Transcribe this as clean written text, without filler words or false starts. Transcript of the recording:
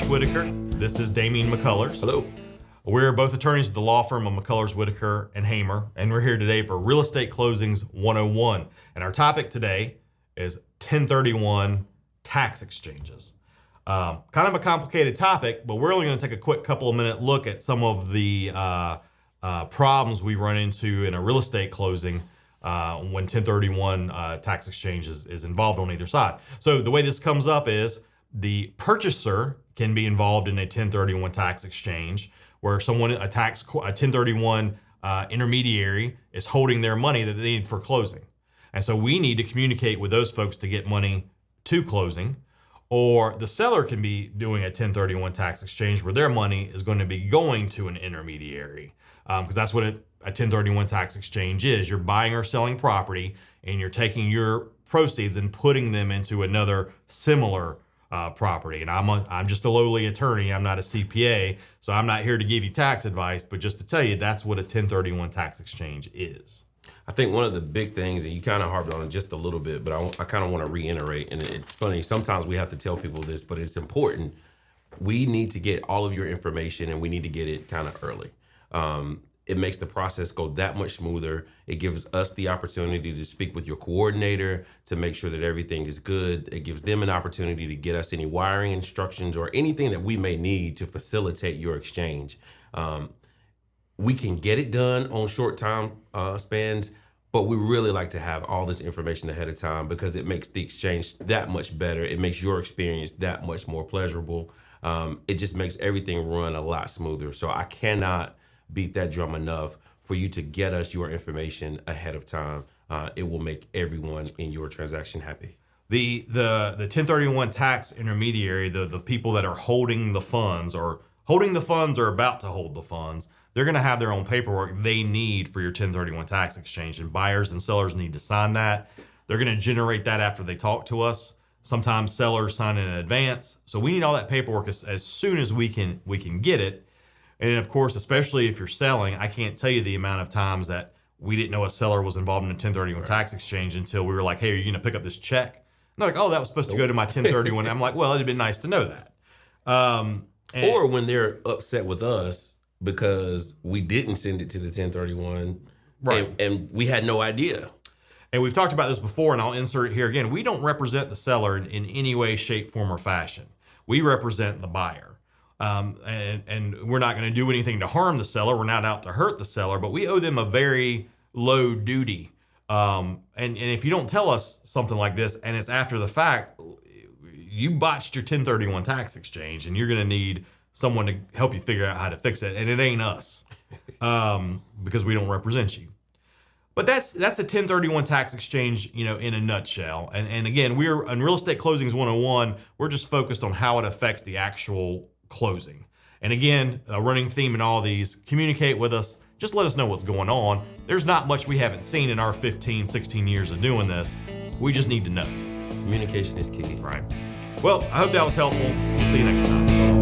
Whitaker. This is Damian McCullers. Hello. We're both attorneys at the law firm of McCullers, Whitaker, and Hamer, and we're here today for Real Estate Closings 101. And our topic today is 1031 tax exchanges. Kind of a complicated topic, but we're only going to take a quick couple of minute look at some of the problems we run into in a real estate closing when 1031 tax exchange is involved on either side. So the way this comes up is the purchaser can be involved in a 1031 tax exchange where someone, a 1031 intermediary is holding their money that they need for closing. And so we need to communicate with those folks to get money to closing, or the seller can be doing a 1031 tax exchange where their money is going to be going to an intermediary. Because that's what a 1031 tax exchange is. You're buying or selling property and you're taking your proceeds and putting them into another similar property. And I'm just a lowly attorney. I'm not a CPA, so I'm not here to give you tax advice, but just to tell you that's what a 1031 tax exchange is. I think one of the big things, and you kind of harped on it just a little bit, but I kind of want to reiterate, and it's funny, sometimes we have to tell people this, but it's important. We need to get all of your information and we need to get it kind of early. It makes the process go that much smoother. It gives us the opportunity to speak with your coordinator to make sure that everything is good. It gives them an opportunity to get us any wiring instructions or anything that we may need to facilitate your exchange. We can get it done on short time spans, but we really like to have all this information ahead of time because it makes the exchange that much better. It makes your experience that much more pleasurable. It just makes everything run a lot smoother. So I cannot beat that drum enough for you to get us your information ahead of time. It will make everyone in your transaction happy. The 1031 tax intermediary, the people that are holding the funds or about to hold the funds, they're going to have their own paperwork they need for your 1031 tax exchange, and buyers and sellers need to sign that. They're going to generate that after they talk to us. Sometimes sellers sign in advance. So we need all that paperwork as soon as we can get it. And of course, especially if you're selling, I can't tell you the amount of times that we didn't know a seller was involved in a 1031 tax exchange until we were like, hey, are you going to pick up this check? And they're like, oh, that was supposed to go to my 1031. I'm like, well, it'd been nice to know that. Or when they're upset with us because we didn't send it to the 1031, right? And we had no idea. And we've talked about this before, and I'll insert it here again. We don't represent the seller in any way, shape, form, or fashion. We represent the buyer. And we're not going to do anything to harm the seller. We're not out to hurt the seller, but we owe them a very low duty. And if you don't tell us something like this and it's after the fact, you botched your 1031 tax exchange and you're going to need someone to help you figure out how to fix it. And it ain't us because we don't represent you. But that's a 1031 tax exchange, in a nutshell. And again, we're on Real Estate Closings 101. We're just focused on how it affects the actual closing. And again, a running theme in all these, communicate with us. Just let us know what's going on. There's not much we haven't seen in our 15, 16 years of doing this. We just need to know. Communication is key. Right. Well, I hope that was helpful. We'll see you next time.